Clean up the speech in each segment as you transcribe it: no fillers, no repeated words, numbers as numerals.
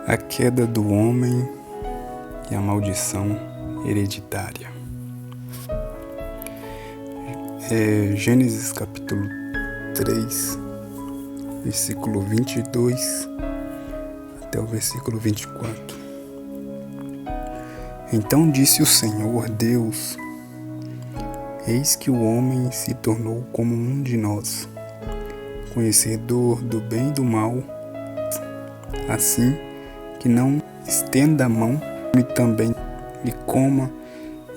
A queda do homem e a maldição hereditária. Gênesis capítulo 3, versículo 22 até o versículo 24. Então disse o Senhor Deus: Eis que o homem se tornou como um de nós, conhecedor do bem e do mal, assim que não estenda a mão e também e coma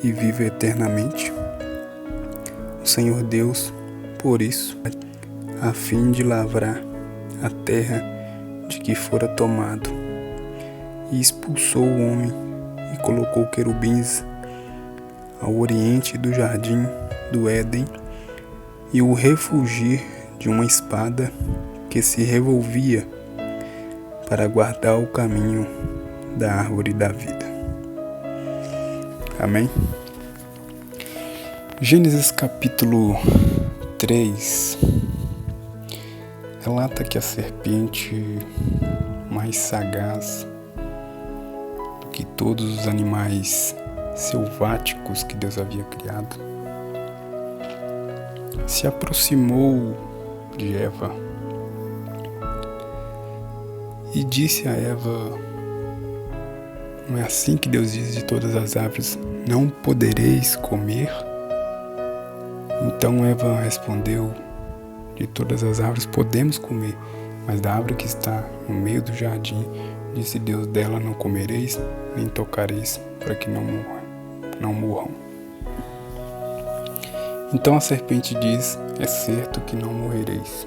e viva eternamente. O Senhor Deus, por isso, a fim de lavrar a terra de que fora tomado, e expulsou o homem e colocou querubins ao oriente do jardim do Éden, e o refugir de uma espada que se revolvia para guardar o caminho da árvore da vida. Amém? Gênesis capítulo 3 relata que a serpente mais sagaz do que todos os animais selváticos que Deus havia criado se aproximou de Eva e disse a Eva: não é assim que Deus diz de todas as árvores, não podereis comer? Então Eva respondeu: de todas as árvores podemos comer, mas da árvore que está no meio do jardim, disse Deus, dela não comereis, nem tocareis, para que não morram. Então a serpente diz: é certo que não morrereis.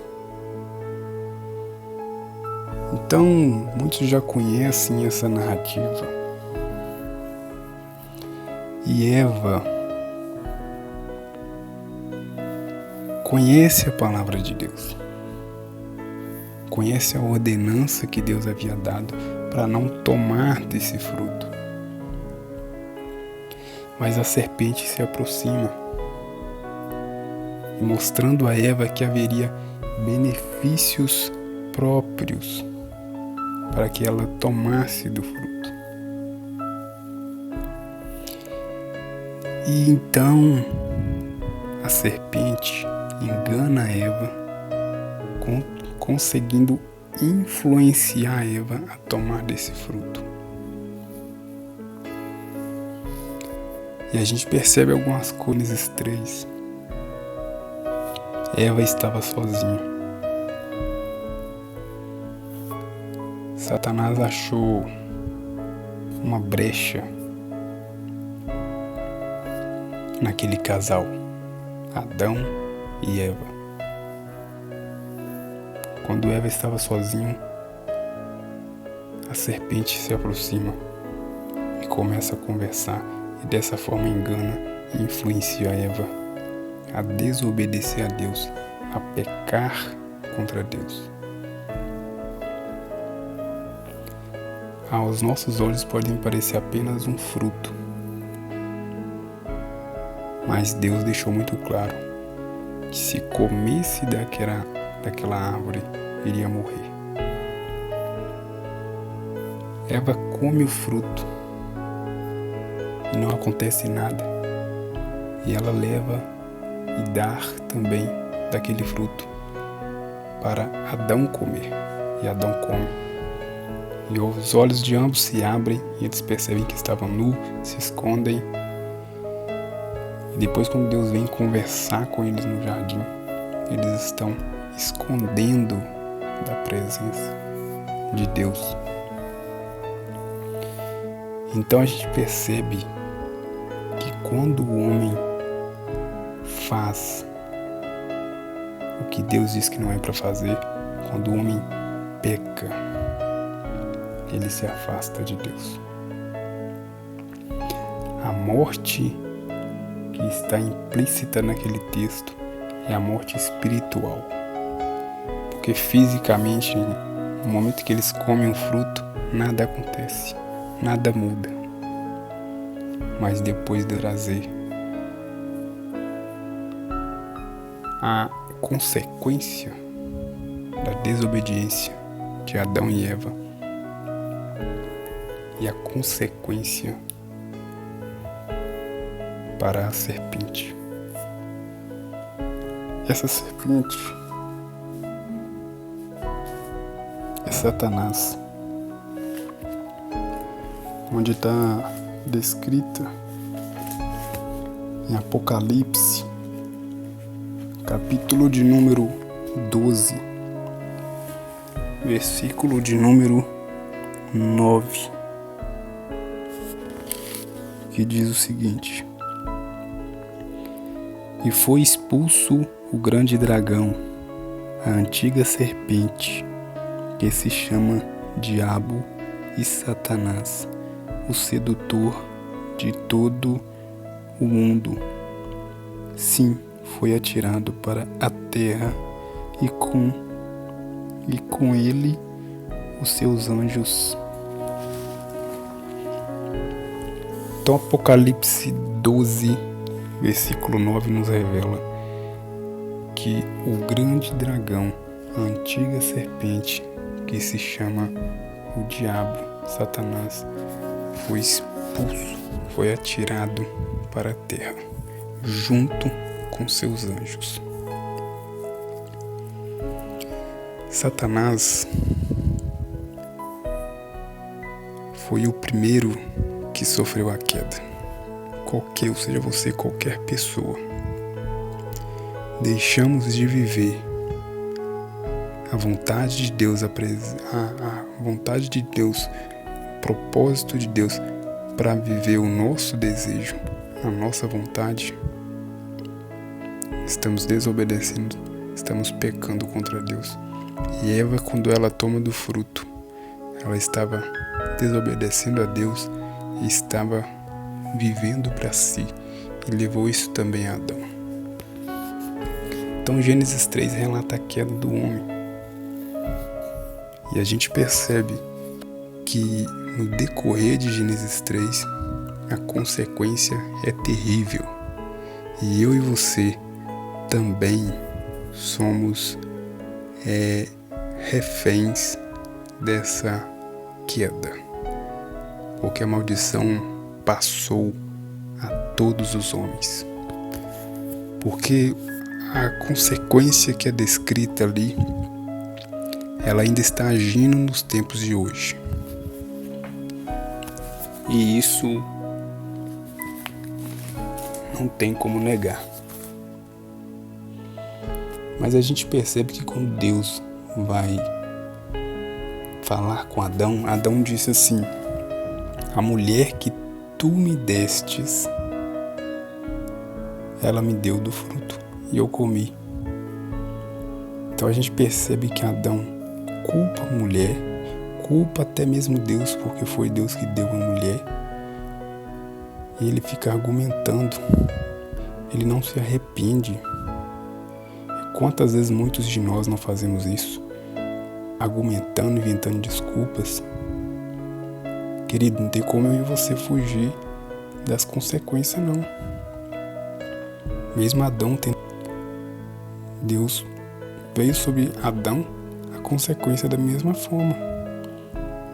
Então, muitos já conhecem essa narrativa. E Eva conhece a palavra de Deus. Conhece a ordenança que Deus havia dado para não tomar desse fruto. Mas a serpente se aproxima, mostrando a Eva que haveria benefícios próprios para que ela tomasse do fruto. E então a serpente engana a Eva, conseguindo influenciar a Eva a tomar desse fruto. E a gente percebe algumas coisas nesses três. Eva estava sozinha. Satanás achou uma brecha naquele casal, Adão e Eva. Quando Eva estava sozinha, a serpente se aproxima e começa a conversar, e dessa forma engana e influencia a Eva a desobedecer a Deus, a pecar contra Deus. Aos nossos olhos podem parecer apenas um fruto, mas Deus deixou muito claro que se comesse daquela árvore, iria morrer. Eva come o fruto e não acontece nada, e ela leva e dá também daquele fruto para Adão comer, e Adão come. E os olhos de ambos se abrem e eles percebem que estavam nus, se escondem. E depois, quando Deus vem conversar com eles no jardim, eles estão escondendo da presença de Deus. Então a gente percebe que quando o homem faz o que Deus diz que não é para fazer, quando o homem peca, ele se afasta de Deus. A morte que está implícita naquele texto é a morte espiritual. Porque fisicamente, no momento que eles comem o fruto, nada acontece, nada muda. Mas depois de trazer a consequência da desobediência de Adão e Eva, e a consequência para a serpente. Essa serpente é Satanás, onde está descrita em Apocalipse, capítulo de número 12, versículo de número 9, que diz o seguinte: E foi expulso o grande dragão, a antiga serpente, que se chama Diabo e Satanás, o sedutor de todo o mundo. Sim, foi atirado para a terra e com ele os seus anjos. Então Apocalipse 12, versículo 9 nos revela que o grande dragão, a antiga serpente, que se chama o Diabo, Satanás, foi expulso, foi atirado para a terra, junto com seus anjos. Satanás foi o primeiro que sofreu a queda. Ou seja você, qualquer pessoa. Deixamos de viver a vontade de Deus, a vontade de Deus, o propósito de Deus para viver o nosso desejo, a nossa vontade. Estamos desobedecendo, estamos pecando contra Deus. E Eva, quando ela toma do fruto, ela estava desobedecendo a Deus e estava vivendo para si, e levou isso também a Adão. Então Gênesis 3 relata a queda do homem, e a gente percebe que no decorrer de Gênesis 3 a consequência é terrível, e eu e você também somos reféns dessa queda, porque a maldição passou a todos os homens, porque a consequência que é descrita ali, ela ainda está agindo nos tempos de hoje, e isso não tem como negar. Mas a gente percebe que quando Deus vai falar com Adão, Adão disse assim: a mulher que tu me destes, ela me deu do fruto e eu comi. Então a gente percebe que Adão culpa a mulher, culpa até mesmo Deus, porque foi Deus que deu a mulher, e ele fica argumentando, ele não se arrepende. Quantas vezes muitos de nós não fazemos isso? Argumentando, inventando desculpas. Querido, não tem como eu e você fugir das consequências, não. Mesmo Adão Deus veio sobre Adão a consequência da mesma forma.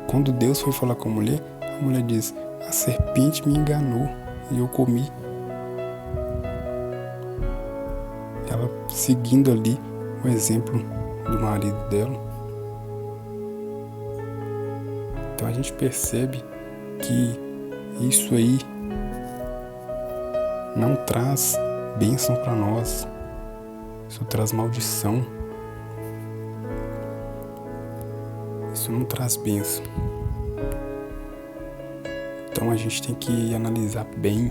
Quando Deus foi falar com a mulher diz: a serpente me enganou e eu comi. Ela seguindo ali o exemplo do marido dela. Então a gente percebe que isso aí não traz bênção para nós, isso traz maldição, isso não traz bênção. Então a gente tem que analisar bem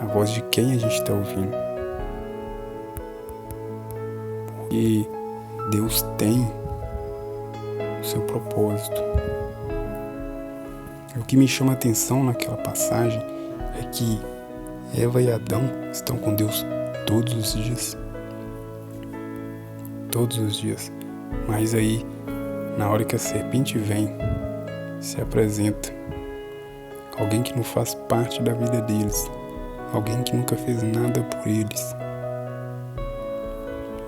a voz de quem a gente está ouvindo. E Deus tem o seu propósito. O que me chama a atenção naquela passagem é que Eva e Adão estão com Deus todos os dias. Todos os dias. Mas aí, na hora que a serpente vem, se apresenta alguém que não faz parte da vida deles, alguém que nunca fez nada por eles,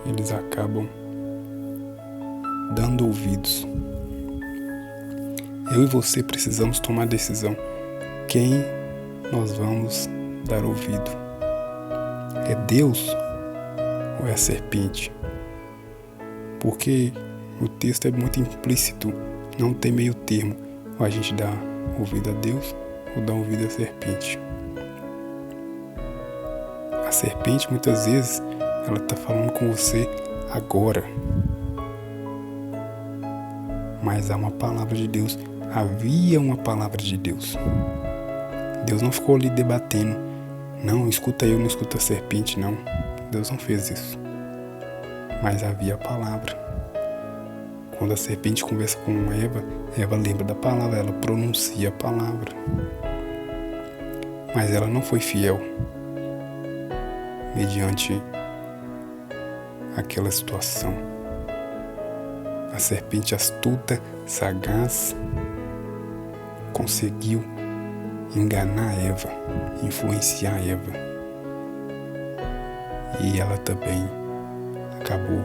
eles acabam dando ouvidos. Eu e você precisamos tomar decisão. Quem nós vamos dar ouvido? É Deus ou é a serpente? Porque o texto é muito implícito, não tem meio termo. Ou a gente dá ouvido a Deus ou dá ouvido à serpente. A serpente, muitas vezes, ela está falando com você agora. Mas há uma palavra de Deus. Havia uma palavra de Deus. Deus não ficou ali debatendo. Não, escuta eu, não escuta a serpente, não. Deus não fez isso. Mas havia a palavra. Quando a serpente conversa com Eva, Eva lembra da palavra, ela pronuncia a palavra. Mas ela não foi fiel mediante aquela situação. A serpente astuta, sagaz, conseguiu enganar Eva, influenciar Eva. E ela também acabou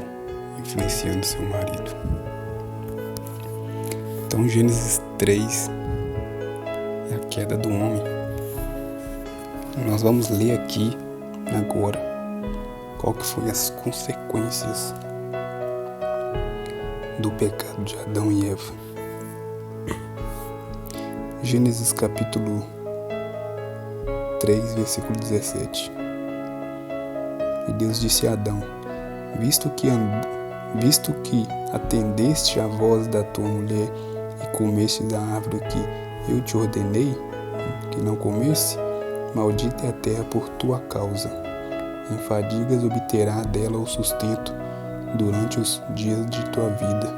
influenciando seu marido. Então, Gênesis 3 é a queda do homem. Nós vamos ler aqui agora qual que foi as consequências do pecado de Adão e Eva. Gênesis capítulo 3, versículo 17. E Deus disse a Adão: visto que atendeste à voz da tua mulher e comeste da árvore que eu te ordenei que não comesse, maldita é a terra por tua causa. Em fadigas obterá dela o sustento durante os dias de tua vida.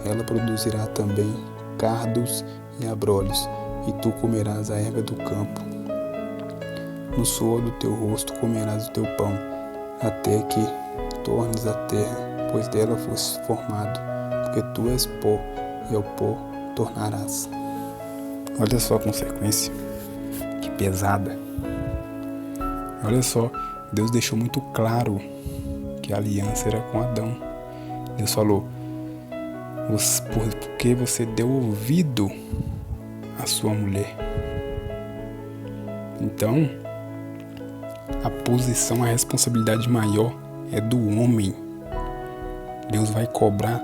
Ela produzirá também cardos e abrolhos, e tu comerás a erva do campo. No suor do teu rosto comerás o teu pão, até que tornes a terra, pois dela fostes formado, porque tu és pó, e ao pó tornarás. Olha só a consequência, que pesada. Olha só, Deus deixou muito claro que a aliança era com Adão. Deus falou: porque você deu ouvido à sua mulher. Então, a posição, a responsabilidade maior é do homem. Deus vai cobrar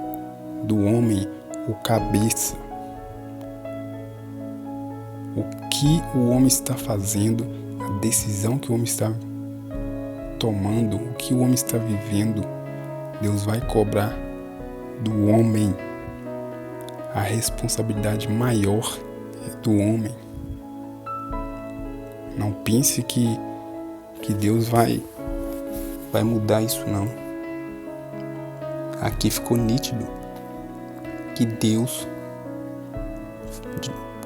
do homem o cabeça. O que o homem está fazendo, a decisão que o homem está tomando, o que o homem está vivendo, Deus vai cobrar do homem. A responsabilidade maior é do homem. Não pense que Deus vai mudar isso, não. Aqui ficou nítido que Deus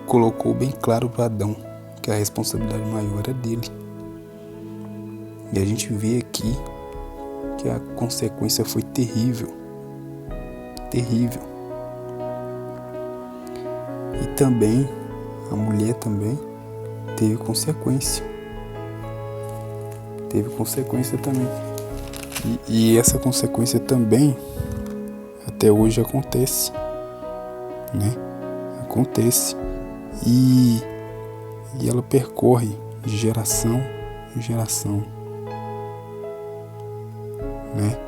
colocou bem claro para Adão que a responsabilidade maior era dele. E a gente vê aqui que a consequência foi terrível. Terrível. E também, a mulher também teve consequência. Teve consequência também. E essa consequência também até hoje acontece, né? Acontece. E ela percorre de geração em geração, né?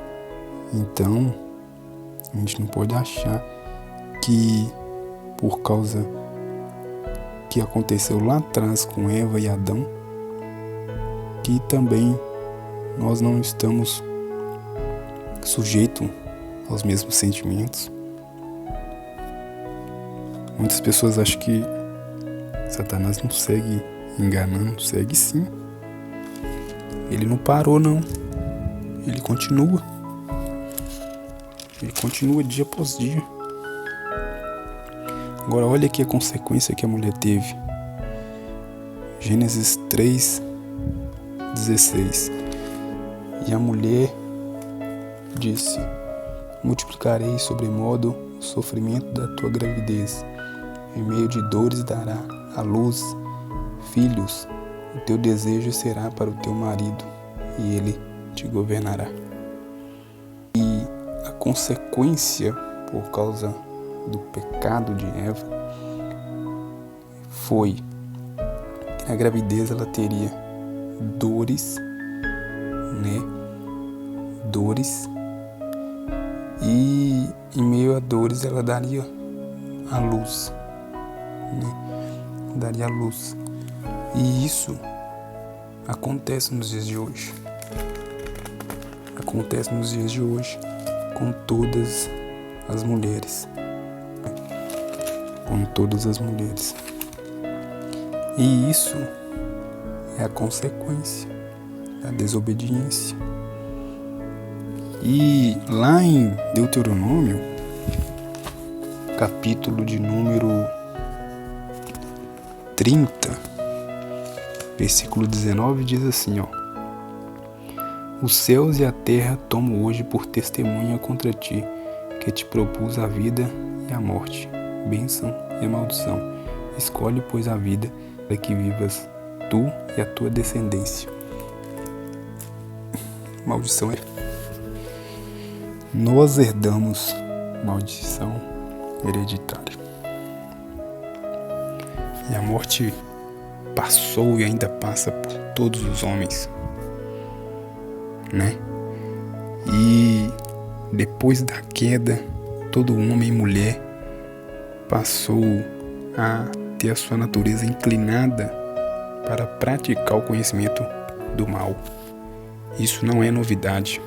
Então, a gente não pode achar que por causa que aconteceu lá atrás com Eva e Adão, que também nós não estamos sujeitos aos mesmos sentimentos. Muitas pessoas acham que Satanás não segue enganando. Segue sim. Ele não parou, não. Ele continua. Ele continua dia após dia. Agora olha aqui a consequência que a mulher teve. Gênesis 3:16. E a mulher disse: multiplicarei sobremodo o sofrimento da tua gravidez. Em meio de dores dará à luz filhos. O teu desejo será para o teu marido, e ele te governará. E a consequência por causa do pecado de Eva foi que na gravidez ela teria dores, né? Dores. E em meio a dores ela daria a luz, né? Daria a luz. E isso acontece nos dias de hoje. Acontece nos dias de hoje com todas as mulheres. Com todas as mulheres. E isso é a consequência da desobediência. E lá em Deuteronômio, capítulo de número 30, versículo 19, diz assim, ó: Os céus e a terra tomo hoje por testemunha contra ti, que te propus a vida e a morte, bênção e a maldição. Escolhe, pois, a vida, para que vivas tu e a tua descendência. Maldição é... Nós herdamos maldição hereditária. E a morte passou e ainda passa por todos os homens, né? E depois da queda, todo homem e mulher passou a ter a sua natureza inclinada para praticar o conhecimento do mal. Isso não é novidade.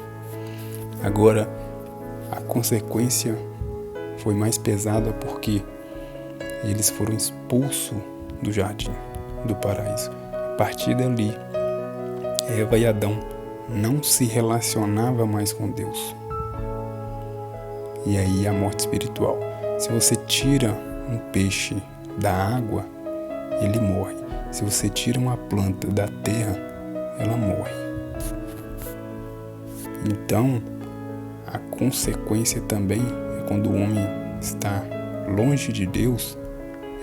Agora, a consequência foi mais pesada porque eles foram expulsos do jardim, do paraíso. A partir dali, Eva e Adão não se relacionavam mais com Deus. E aí a morte espiritual. Se você tira um peixe da água, ele morre. Se você tira uma planta da terra, ela morre. Então, a consequência também é quando o homem está longe de Deus,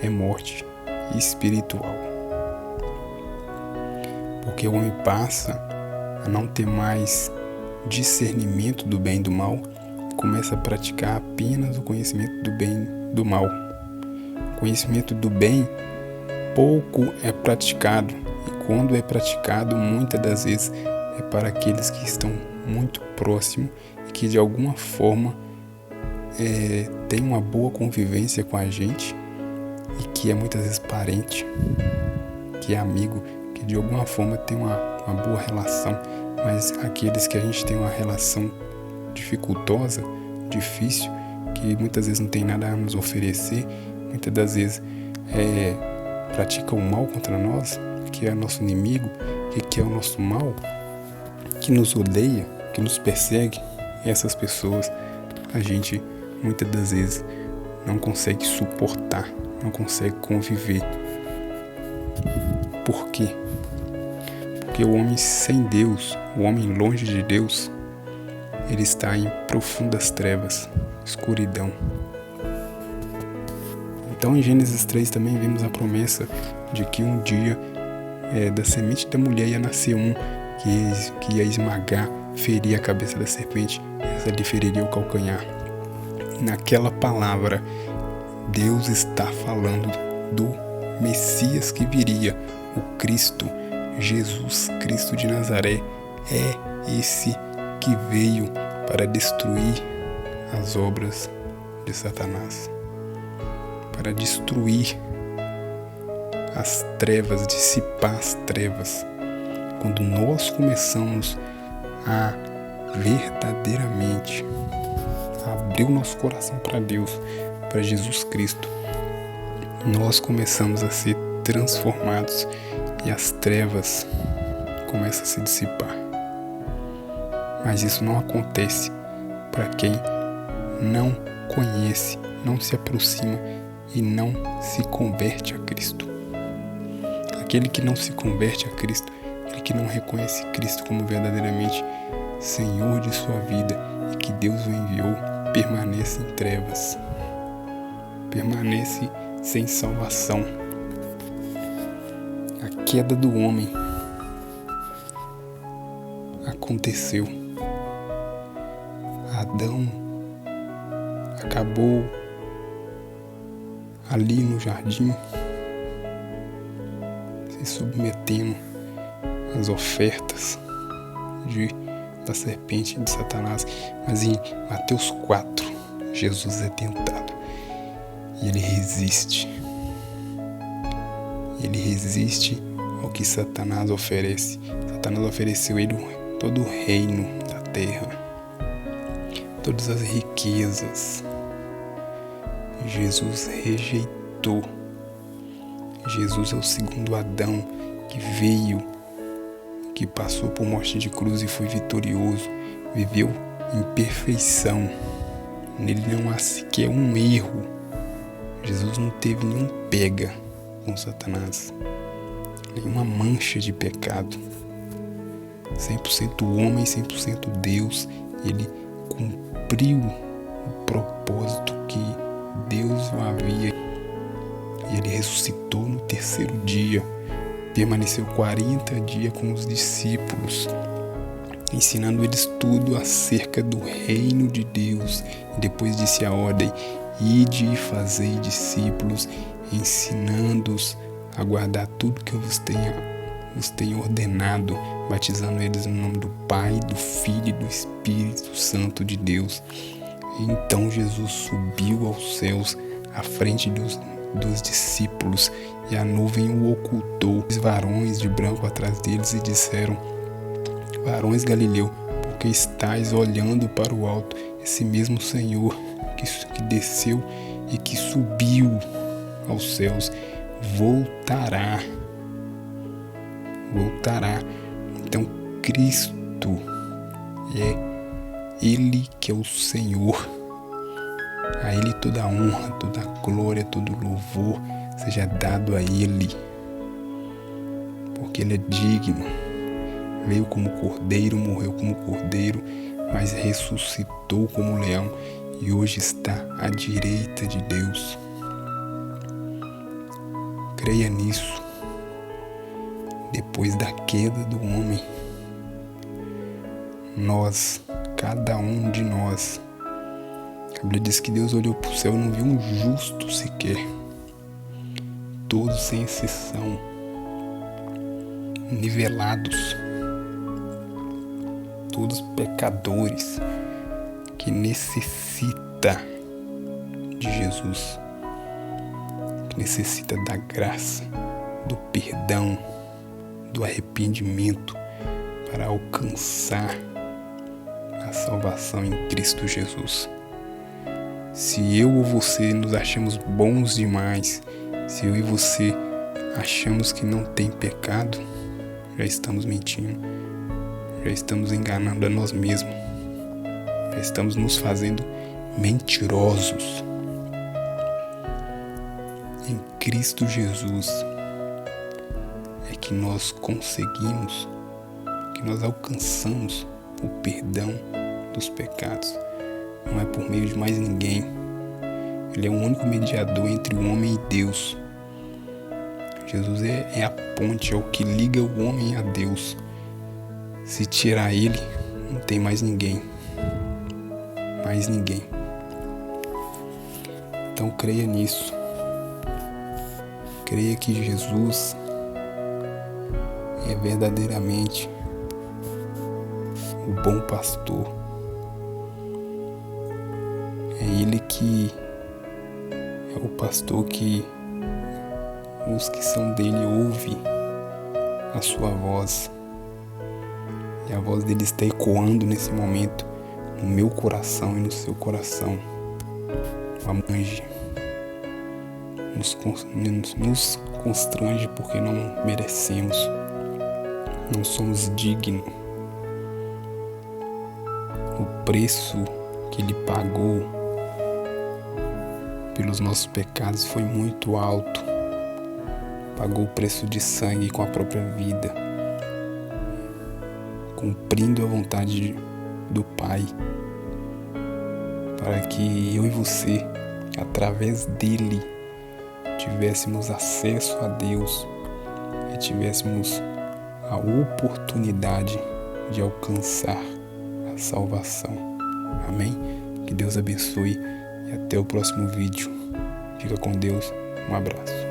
é morte espiritual. Porque o homem passa a não ter mais discernimento do bem e do mal e começa a praticar apenas o conhecimento do bem e do mal. O conhecimento do bem pouco é praticado, e quando é praticado, muitas das vezes é para aqueles que estão muito próximos e que de alguma forma tem uma boa convivência com a gente e que é muitas vezes parente, que é amigo, que de alguma forma tem uma boa relação, mas aqueles que a gente tem uma relação dificultosa, difícil, que muitas vezes não tem nada a nos oferecer, muitas das vezes pratica o mal contra nós, que é nosso inimigo, que é o nosso mal, que nos odeia, que nos persegue. Essas pessoas a gente muitas das vezes não consegue suportar, não consegue conviver. Por quê? Porque o homem sem Deus, o homem longe de Deus, ele está em profundas trevas, escuridão. Então em Gênesis 3 também vemos a promessa de que um dia da semente da mulher ia nascer um que ia esmagar, ferir a cabeça da serpente, essa lhe feriria o calcanhar. Naquela palavra, Deus está falando do Messias que viria, o Cristo, Jesus Cristo de Nazaré, é esse que veio para destruir as obras de Satanás, para destruir as trevas, dissipar as trevas. Quando nós começamos a verdadeiramente abrir o nosso coração para Deus, para Jesus Cristo, nós começamos a ser transformados e as trevas começam a se dissipar. Mas isso não acontece para quem não conhece, não se aproxima e não se converte a Cristo. Aquele que não se converte a Cristo, aquele que não reconhece Cristo como verdadeiramente Senhor de sua vida e que Deus o enviou, permanece em trevas, permanece sem salvação. A queda do homem aconteceu. Adão acabou ali no jardim submetendo às ofertas da serpente de Satanás. Mas em Mateus 4, Jesus é tentado e ele resiste. Ele resiste ao que Satanás oferece. Satanás ofereceu a ele todo o reino da terra, todas as riquezas. Jesus rejeitou. Jesus é o segundo Adão que veio, que passou por morte de cruz e foi vitorioso, viveu em perfeição. Nele não há sequer um erro. Jesus não teve nenhum pega com Satanás, nenhuma mancha de pecado. 100% homem, 100% Deus. Ele cumpriu o propósito que Deus o havia. E ele ressuscitou no terceiro dia. Permaneceu 40 dias com os discípulos, ensinando eles tudo acerca do reino de Deus. E depois disse a ordem: ide e fazei discípulos, ensinando-os a guardar tudo que eu vos tenho ordenado, batizando eles no nome do Pai, do Filho e do Espírito Santo de Deus. E então Jesus subiu aos céus à frente dos discípulos, e a nuvem o ocultou. Os varões de branco atrás deles e disseram: varões Galileu, porque estáis olhando para o alto? Esse mesmo Senhor que desceu e que subiu aos céus voltará. Então Cristo é Ele que é o Senhor. A Ele toda a honra, toda a glória, todo o louvor seja dado a Ele, porque Ele é digno. Veio como cordeiro, morreu como cordeiro, mas ressuscitou como leão e hoje está à direita de Deus. Creia nisso. Depois da queda do homem, cada um de nós, a Bíblia diz que Deus olhou para o céu e não viu um justo sequer. Todos sem exceção, nivelados, todos pecadores que necessita de Jesus, que necessita da graça, do perdão, do arrependimento para alcançar a salvação em Cristo Jesus. Se eu ou você nos achamos bons demais, se eu e você achamos que não tem pecado, já estamos mentindo, já estamos enganando a nós mesmos, já estamos nos fazendo mentirosos. Em Cristo Jesus é que nós conseguimos, que nós alcançamos o perdão dos pecados. Não é por meio de mais ninguém. Ele é o único mediador entre o homem e Deus. Jesus é a ponte, é o que liga o homem a Deus. Se tirar ele, não tem mais ninguém. Mais ninguém. Então creia nisso. Creia que Jesus é verdadeiramente o bom pastor. É Ele que é o pastor que os que são dele ouvem a sua voz. E a voz dele está ecoando nesse momento no meu coração e no seu coração. Ange, nos constrange porque não merecemos, não somos dignos. O preço que ele pagou pelos nossos pecados foi muito alto. Pagou o preço de sangue com a própria vida, cumprindo a vontade do Pai, para que eu e você, através dele, tivéssemos acesso a Deus e tivéssemos a oportunidade de alcançar a salvação. Amém? Que Deus abençoe e até o próximo vídeo. Fica com Deus. Um abraço.